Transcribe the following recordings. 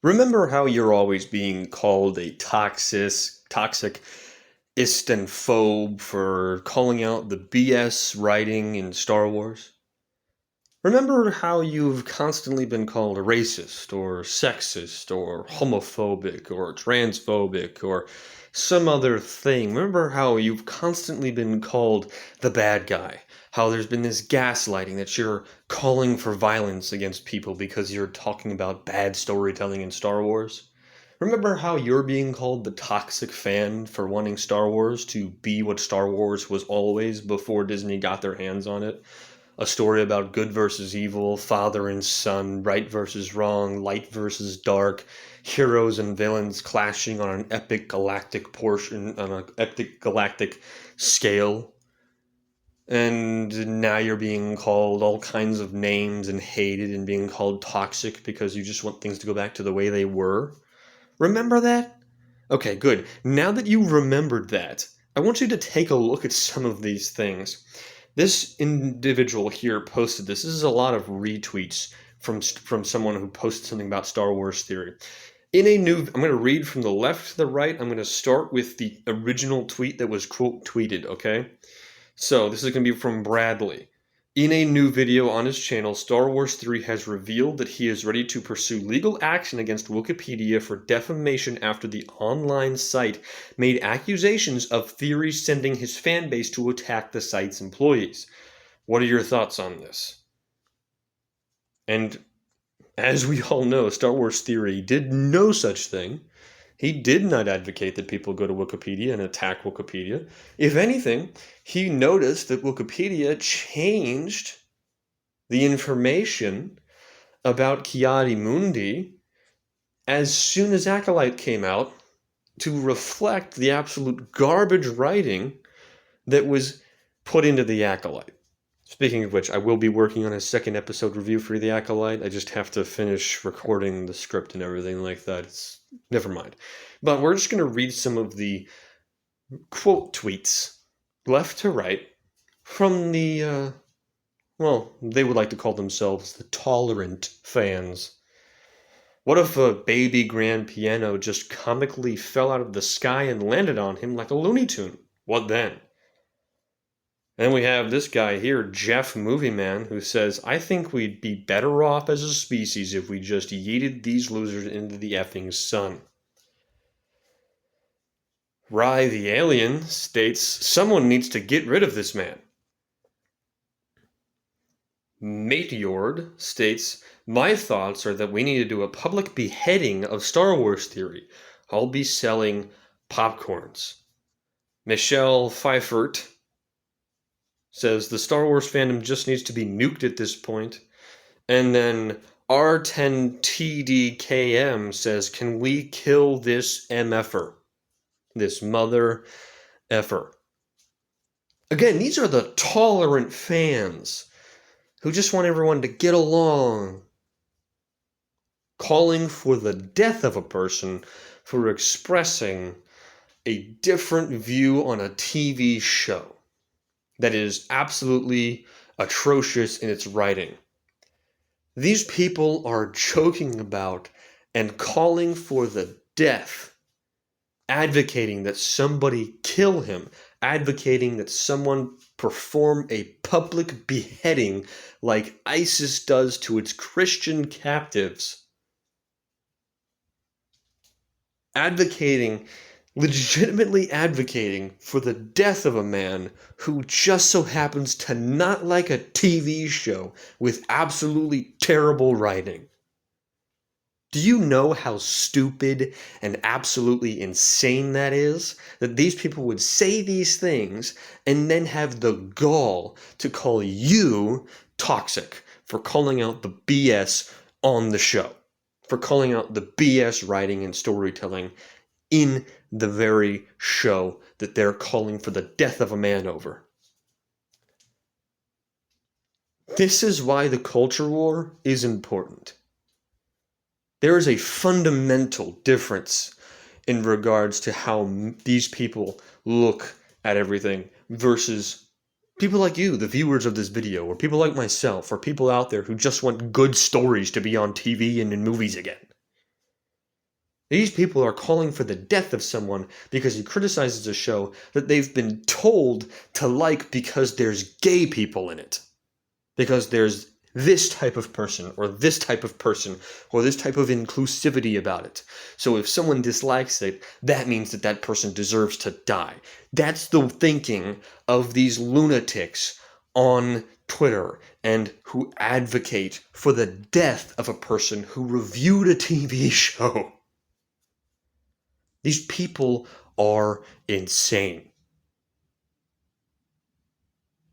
Remember how you're always being called a toxic istanphobe for calling out the BS writing in Star Wars? Remember how you've constantly been called a racist or sexist or homophobic or transphobic or some other thing? Remember how you've constantly been called the bad guy? How there's been this gaslighting that you're calling for violence against people because you're talking about bad storytelling in Star Wars? Remember how you're being called the toxic fan for wanting Star Wars to be what Star Wars was always before Disney got their hands on it? A story about good versus evil, father and son, right versus wrong, light versus dark, heroes and villains clashing on an epic galactic scale. And now you're being called all kinds of names and hated and being called toxic because you just want things to go back to the way they were. Remember that? Okay, good. Now that you remembered that, I want you to take a look at some of these things. This individual here posted this. This is a lot of retweets from someone who posted something about Star Wars theory. I'm going to read from the left to the right. I'm going to start with the original tweet that was quote tweeted, okay? So this is going to be from Bradley. In a new video on his channel, Star Wars 3 has revealed that he is ready to pursue legal action against Wikipedia for defamation after the online site made accusations of Theory sending his fanbase to attack the site's employees. What are your thoughts on this? And as we all know, Star Wars Theory did no such thing. He did not advocate that people go to Wikipedia and attack Wikipedia. If anything, he noticed that Wikipedia changed the information about Ki-Adi-Mundi as soon as Acolyte came out to reflect the absolute garbage writing that was put into the Acolyte. Speaking of which, I will be working on a second episode review for the Acolyte. I just have to finish recording the script and everything like that. Never mind. But we're just going to read some of the quote tweets, left to right, from the, they would like to call themselves the tolerant fans. What if a baby grand piano just comically fell out of the sky and landed on him like a Looney Tune? What then? Then we have this guy here, Jeff Movie Man, who says, I think we'd be better off as a species if we just yeeted these losers into the effing sun. Rye the Alien states, someone needs to get rid of this man. Mateord states, my thoughts are that we need to do a public beheading of Star Wars theory. I'll be selling popcorns. Michelle Pfeiffert says the Star Wars fandom just needs to be nuked at this point. And then R10TDKM says, can we kill this MFer? This mother effer. Again, these are the tolerant fans who just want everyone to get along, calling for the death of a person for expressing a different view on a TV show that is absolutely atrocious in its writing. These people are joking about and calling for the death, advocating that somebody kill him, advocating that someone perform a public beheading like ISIS does to its Christian captives, legitimately advocating for the death of a man who just so happens to not like a TV show with absolutely terrible writing. Do you know how stupid and absolutely insane that is? That these people would say these things and then have the gall to call you toxic for calling out the BS on the show, for calling out the BS writing and storytelling in the very show that they're calling for the death of a man over. This is why the culture war is important. There is a fundamental difference in regards to how these people look at everything versus people like you, the viewers of this video, or people like myself, or people out there who just want good stories to be on TV and in movies again. These people are calling for the death of someone because he criticizes a show that they've been told to like because there's gay people in it. Because there's this type of person, or this type of person, or this type of inclusivity about it. So if someone dislikes it, that means that that person deserves to die. That's the thinking of these lunatics on Twitter and who advocate for the death of a person who reviewed a TV show. These people are insane.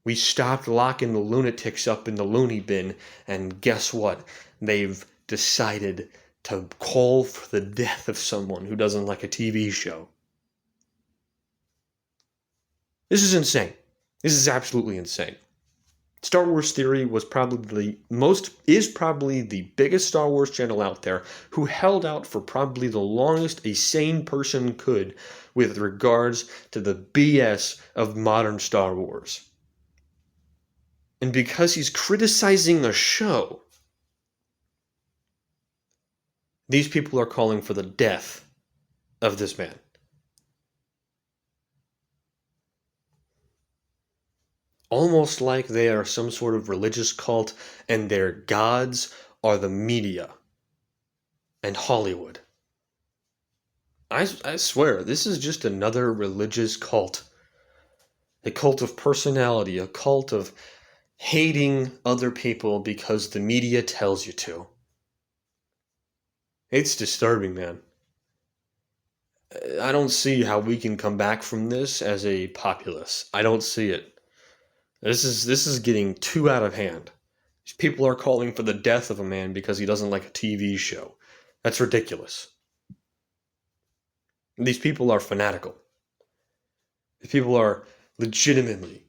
We stopped locking the lunatics up in the loony bin, and guess what? They've decided to call for the death of someone who doesn't like a TV show. This is insane. This is absolutely insane. Star Wars Theory is probably the biggest Star Wars channel out there, who held out for probably the longest a sane person could with regards to the BS of modern Star Wars. And because he's criticizing a show, these people are calling for the death of this man. Almost like they are some sort of religious cult and their gods are the media and Hollywood. I swear, this is just another religious cult. A cult of personality, a cult of hating other people because the media tells you to. It's disturbing, man. I don't see how we can come back from this as a populace. I don't see it. This is getting too out of hand. These people are calling for the death of a man because he doesn't like a TV show. That's ridiculous. These people are fanatical. These people are legitimately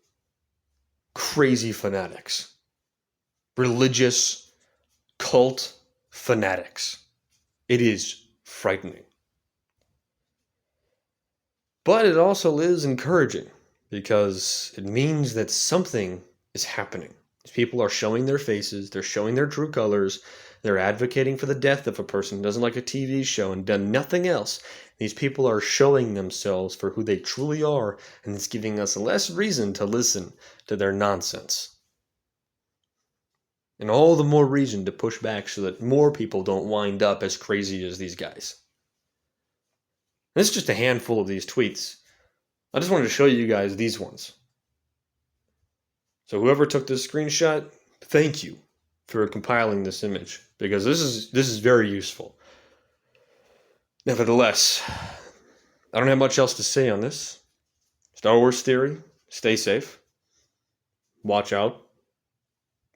crazy fanatics. Religious cult fanatics. It is frightening. But it also is encouraging because it means that something is happening. These people are showing their faces, they're showing their true colors, they're advocating for the death of a person who doesn't like a TV show and done nothing else. These people are showing themselves for who they truly are, and it's giving us less reason to listen to their nonsense. And all the more reason to push back so that more people don't wind up as crazy as these guys. And it's just a handful of these tweets. I just wanted to show you guys these ones. So whoever took this screenshot, thank you for compiling this image, because this is very useful. Nevertheless, I don't have much else to say on this. Star Wars Theory, stay safe. Watch out.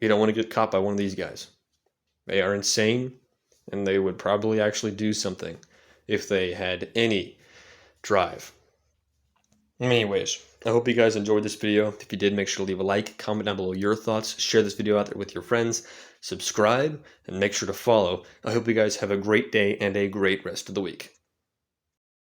You don't want to get caught by one of these guys. They are insane, and they would probably actually do something if they had any drive. Anyways, I hope you guys enjoyed this video. If you did, make sure to leave a like, comment down below your thoughts, share this video out there with your friends, subscribe, and make sure to follow. I hope you guys have a great day and a great rest of the week.